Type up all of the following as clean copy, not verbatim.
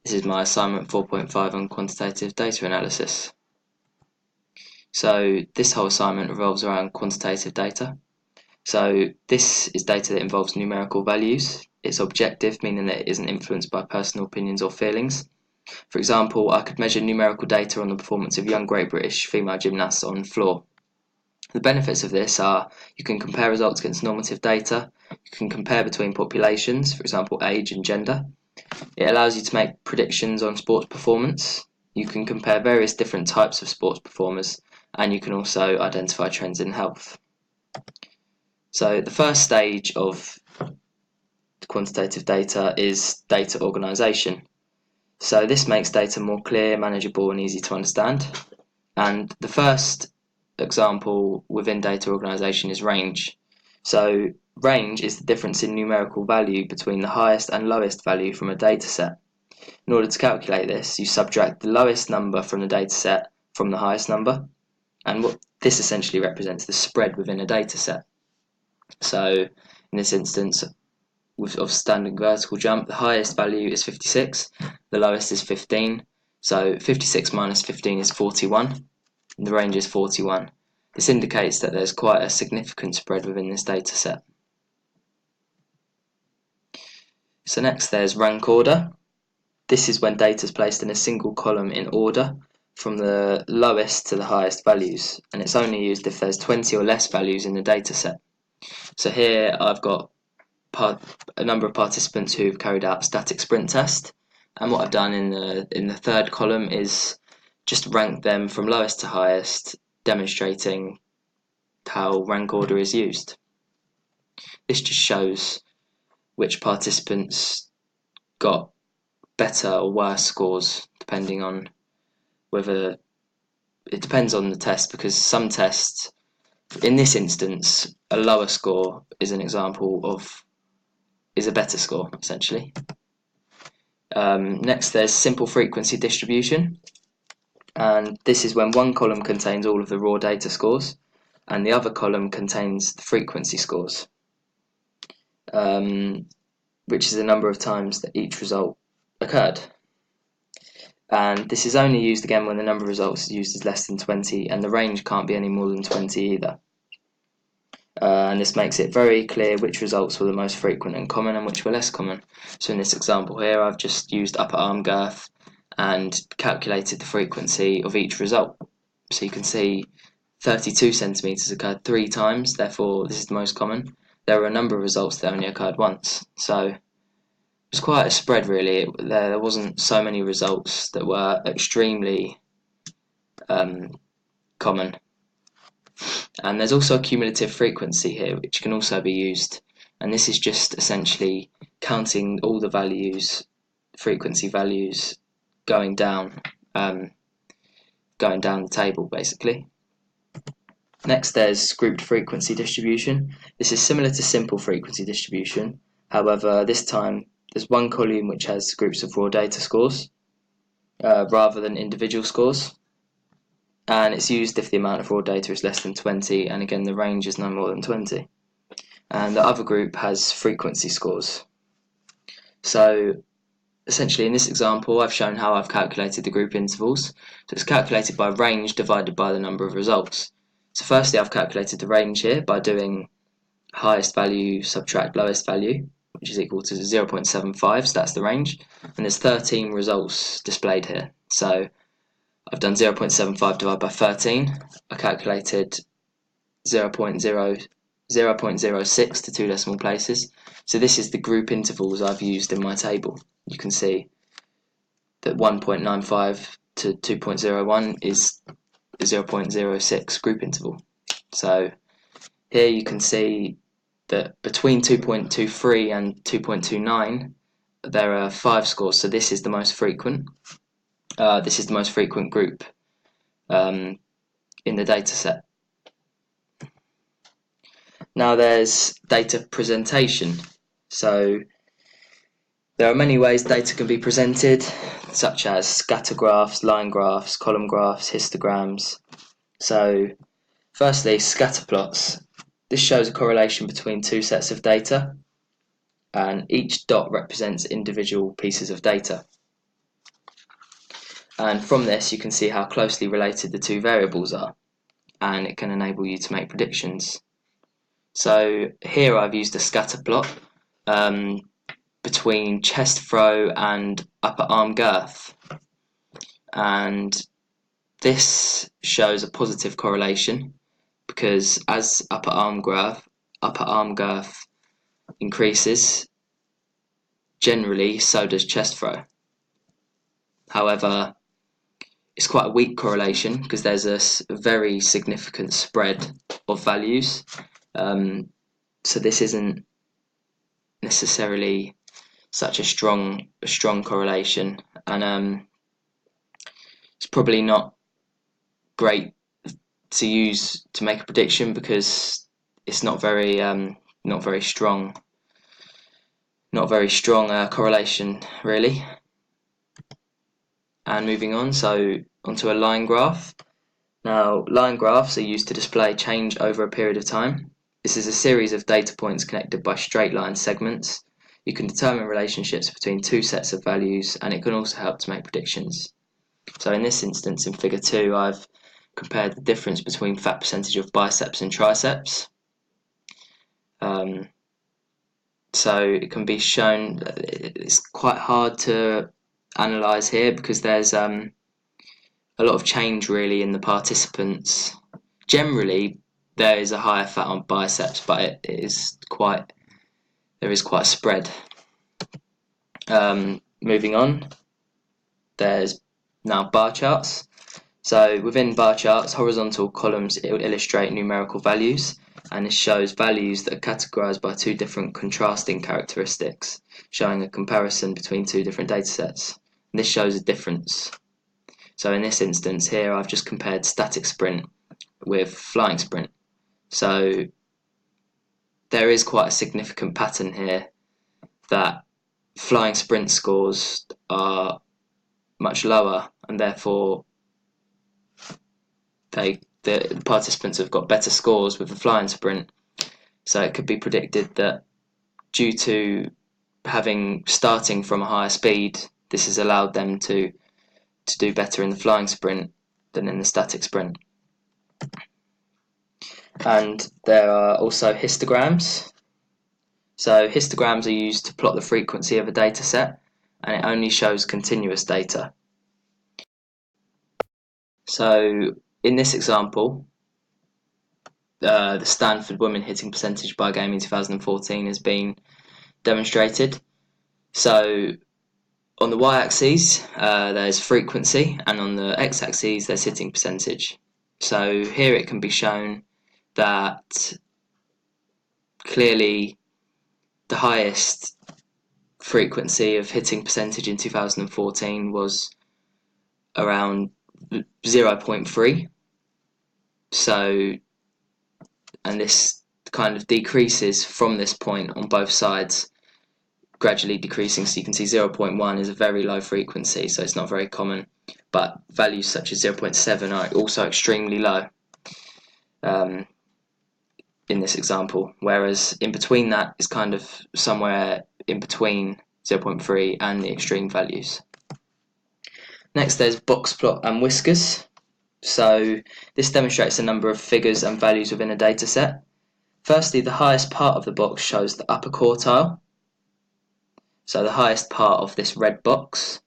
This is my assignment 4.5 on quantitative data analysis. So this whole assignment revolves around quantitative data. So this is data that involves numerical values. It's objective, meaning that it isn't influenced by personal opinions or feelings. For example, I could measure numerical data on the performance of young Great British female gymnasts on floor. The benefits of this are you can compare results against normative data, you can compare between populations, for example age and gender. It allows you to make predictions on sports performance. You can compare various different types of sports performers, and you can also identify trends in health. So the first stage of quantitative data is data organisation. So this makes data more clear, manageable and easy to understand. And the first example within data organisation is range. So range is the difference in numerical value between the highest and lowest value from a data set. In order to calculate this, you subtract the lowest number from the data set from the highest number, and what this essentially represents the spread within a data set. So in this instance of standing vertical jump, the highest value is 56, the lowest is 15, so 56 minus 15 is 41, and the range is 41. This indicates that there's quite a significant spread within this data set. So next there's rank order. This is when data is placed in a single column in order from the lowest to the highest values, and it's only used if there's 20 or less values in the data set. So here I've got a number of participants who've carried out a static sprint test, and what I've done in the third column is just rank them from lowest to highest, demonstrating how rank order is used. This just shows which participants got better or worse scores depending on whether it depends on the test, because some tests, in this instance, a lower score is an example of is a better score essentially. Next there's simple frequency distribution, and this is when one column contains all of the raw data scores and the other column contains the frequency scores, which is the number of times that each result occurred. And this is only used again when the number of results used is less than 20, and the range can't be any more than 20 either. And this makes it very clear which results were the most frequent and common and which were less common. So in this example here, I've just used upper arm girth and calculated the frequency of each result. So you can see 32 centimeters occurred 3 times, therefore this is the most common. There were a number of results that only occurred once, so it was quite a spread really. There wasn't so many results that were extremely common. And there's also a cumulative frequency here, which can also be used, and this is just essentially counting all the values, frequency values, going down the table basically. Next there's grouped frequency distribution. This is similar to simple frequency distribution, however this time there's one column which has groups of raw data scores rather than individual scores, and it's used if the amount of raw data is less than 20, and again the range is no more than 20. And the other group has frequency scores. So essentially in this example I've shown how I've calculated the group intervals. So it's calculated by range divided by the number of results. So firstly I've calculated the range here by doing highest value subtract lowest value, which is equal to 0.75, so that's the range, and there's 13 results displayed here. So I've done 0.75 divided by 13. I calculated 0.06 to 2 decimal places. So this is the group intervals I've used in my table. You can see that 1.95 to 2.01 is a 0.06 group interval. So here you can see that between 2.23 and 2.29 there are 5 scores, so this is the most frequent. This is the most frequent group in the data set. Now there's data presentation. So there are many ways data can be presented, such as scatter graphs, line graphs, column graphs, histograms. So firstly, scatter plots. This shows a correlation between 2 sets of data, and each dot represents individual pieces of data. And from this you can see how closely related the two variables are, and it can enable you to make predictions. So here I've used a scatter plot between chest throw and upper arm girth, and this shows a positive correlation because as upper arm girth increases, generally so does chest throw. However, it's quite a weak correlation because there's a very significant spread of values, so this isn't necessarily such a strong correlation, and it's probably not great to use to make a prediction because it's not very strong correlation really. And moving on, so onto a line graph. Now, line graphs are used to display change over a period of time. This is a series of data points connected by straight line segments. You can determine relationships between two sets of values, and it can also help to make predictions. So in this instance, in figure 2, I've compared the difference between fat percentage of biceps and triceps. So it can be shown, it's quite hard to analyse here because there's a lot of change really in the participants. Generally there is a higher fat on biceps, but there is quite a spread. Moving on, there's now bar charts. So within bar charts, horizontal columns illustrate numerical values, and this shows values that are categorized by two different contrasting characteristics, showing a comparison between two different data sets. And this shows a difference. So in this instance here, I've just compared static sprint with flying sprint. So there is quite a significant pattern here that flying sprint scores are much lower, and therefore the participants have got better scores with the flying sprint. So it could be predicted that due to starting from a higher speed, this has allowed them to do better in the flying sprint than in the static sprint. And there are also histograms. So histograms are used to plot the frequency of a data set, and it only shows continuous data. So in this example, the Stanford women hitting percentage by game in 2014 has been demonstrated. So on the y-axis there's frequency, and on the x-axis there's hitting percentage. So here it can be shown that clearly the highest frequency of hitting percentage in 2014 was around 0.3. So, and this kind of decreases from this point on both sides, gradually decreasing. So you can see 0.1 is a very low frequency, so it's not very common, but values such as 0.7 are also extremely low in this example, whereas in between that is kind of somewhere in between 0.3 and the extreme values. Next there's box plot and whiskers. So this demonstrates a number of figures and values within a data set. Firstly, the highest part of the box shows the upper quartile. So the highest part of this red box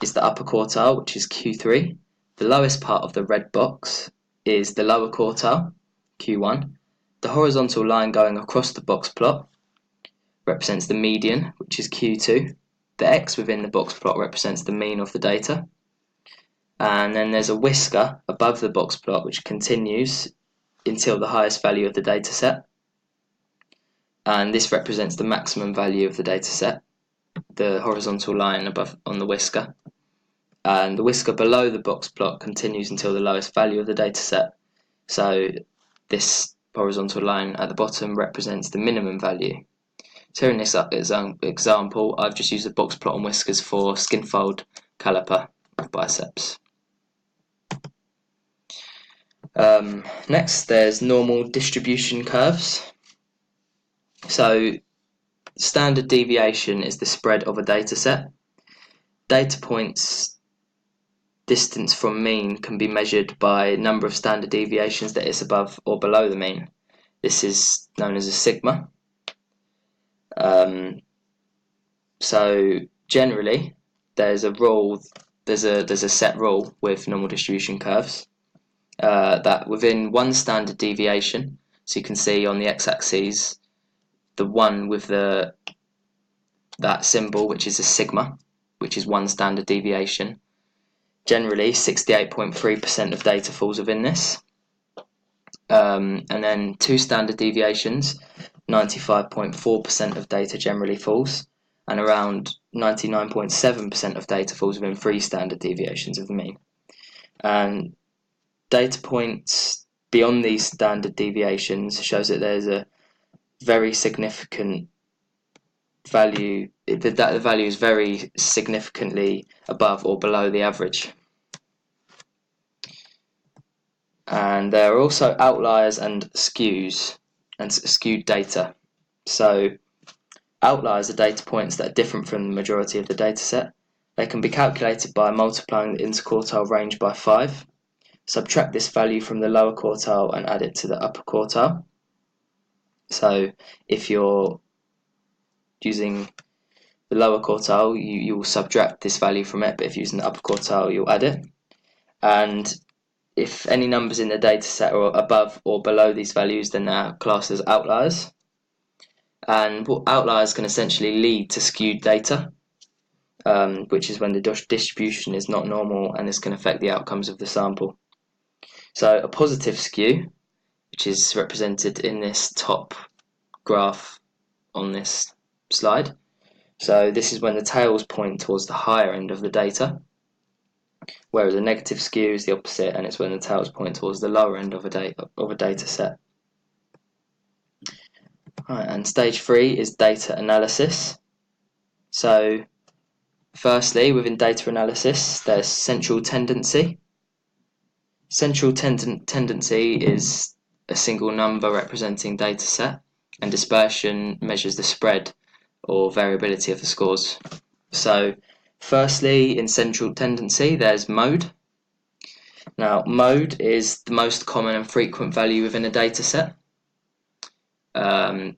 is the upper quartile, which is Q3. The lowest part of the red box is the lower quartile, Q1. The horizontal line going across the box plot represents the median, which is Q2. The X within the box plot represents the mean of the data. And then there's a whisker above the box plot which continues until the highest value of the data set. And this represents the maximum value of the data set, the horizontal line above on the whisker. And the whisker below the box plot continues until the lowest value of the data set. So this horizontal line at the bottom represents the minimum value. So here in this example, I've just used the box plot and whiskers for skin fold caliper of biceps. Next, there's normal distribution curves. So standard deviation is the spread of a data set. Data points distance from mean can be measured by number of standard deviations that is above or below the mean. This is known as a sigma. So generally, there's a set rule with normal distribution curves that within one standard deviation, so you can see on the x-axis the one with that symbol, which is a sigma, which is one standard deviation. Generally, 68.3% of data falls within this. And then two standard deviations, 95.4% of data generally falls, and around 99.7% of data falls within three standard deviations of the mean. And data points beyond these standard deviations shows that there's a very significant value, that the value is very significantly above or below the average. And there are also outliers and skews, and skewed data. So outliers are data points that are different from the majority of the data set. They can be calculated by multiplying the interquartile range by 5, subtract this value from the lower quartile and add it to the upper quartile. So if you're using the lower quartile, you will subtract this value from it, but if you're using the upper quartile, you'll add it. And if any numbers in the data set are above or below these values, then they're classed as outliers. And what outliers can essentially lead to skewed data, which is when the distribution is not normal and this can affect the outcomes of the sample. So a positive skew, which is represented in this top graph on this slide. So this is when the tails point towards the higher end of the data, whereas a negative skew is the opposite, and it's when the tails point towards the lower end of a data set. Right, and stage 3 is data analysis. So firstly, within data analysis, there's central tendency. Central tendency is a single number representing data set, and dispersion measures the spread or variability of the scores. So firstly, in central tendency, there's mode. Now, mode is the most common and frequent value within a data set.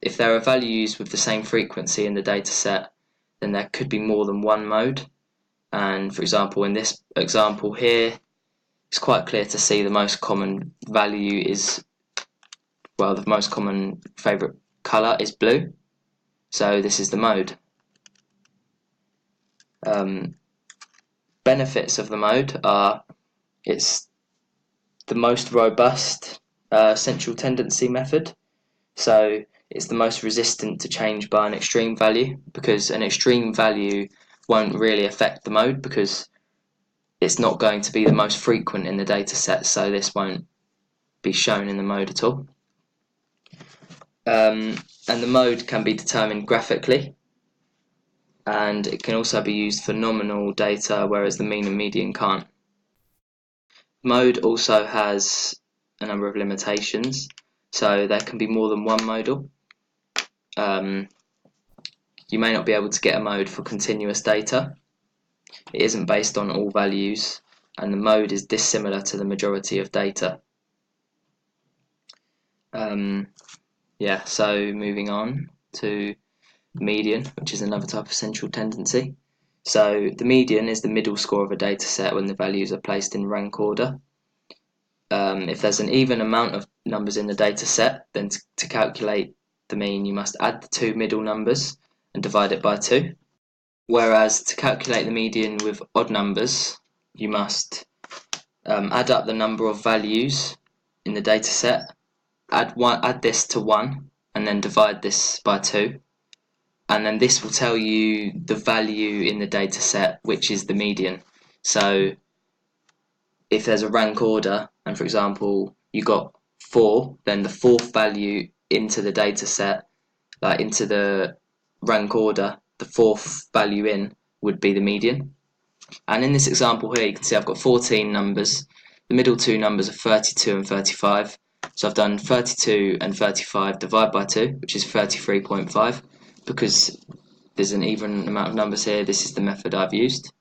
If there are values with the same frequency in the data set, then there could be more than one mode. And for example, in this example here, it's quite clear to see the most common value is, well, the most common favourite colour is blue. So this is the mode. Benefits of the mode are it's the most robust central tendency method. So it's the most resistant to change by an extreme value, because an extreme value won't really affect the mode because it's not going to be the most frequent in the data set, so this won't be shown in the mode at all. And the mode can be determined graphically, and it can also be used for nominal data, whereas the mean and median can't. Mode also has a number of limitations, so there can be more than one modal. You may not be able to get a mode for continuous data. It isn't based on all values, and the mode is dissimilar to the majority of data. So moving on to median, which is another type of central tendency. So the median is the middle score of a data set when the values are placed in rank order. If there's an even amount of numbers in the data set, then to calculate the mean, you must add the two middle numbers and divide it by 2. Whereas to calculate the median with odd numbers, you must add up the number of values in the data set, add this to 1, and then divide this by 2. And then this will tell you the value in the data set, which is the median. So if there's a rank order, and for example, you got 4, then the 4th value into the data set, like into the rank order, the 4th value in would be the median. And in this example here, you can see I've got 14 numbers. The middle two numbers are 32 and 35. So I've done 32 and 35 divided by 2, which is 33.5. Because there's an even amount of numbers here, this is the method I've used.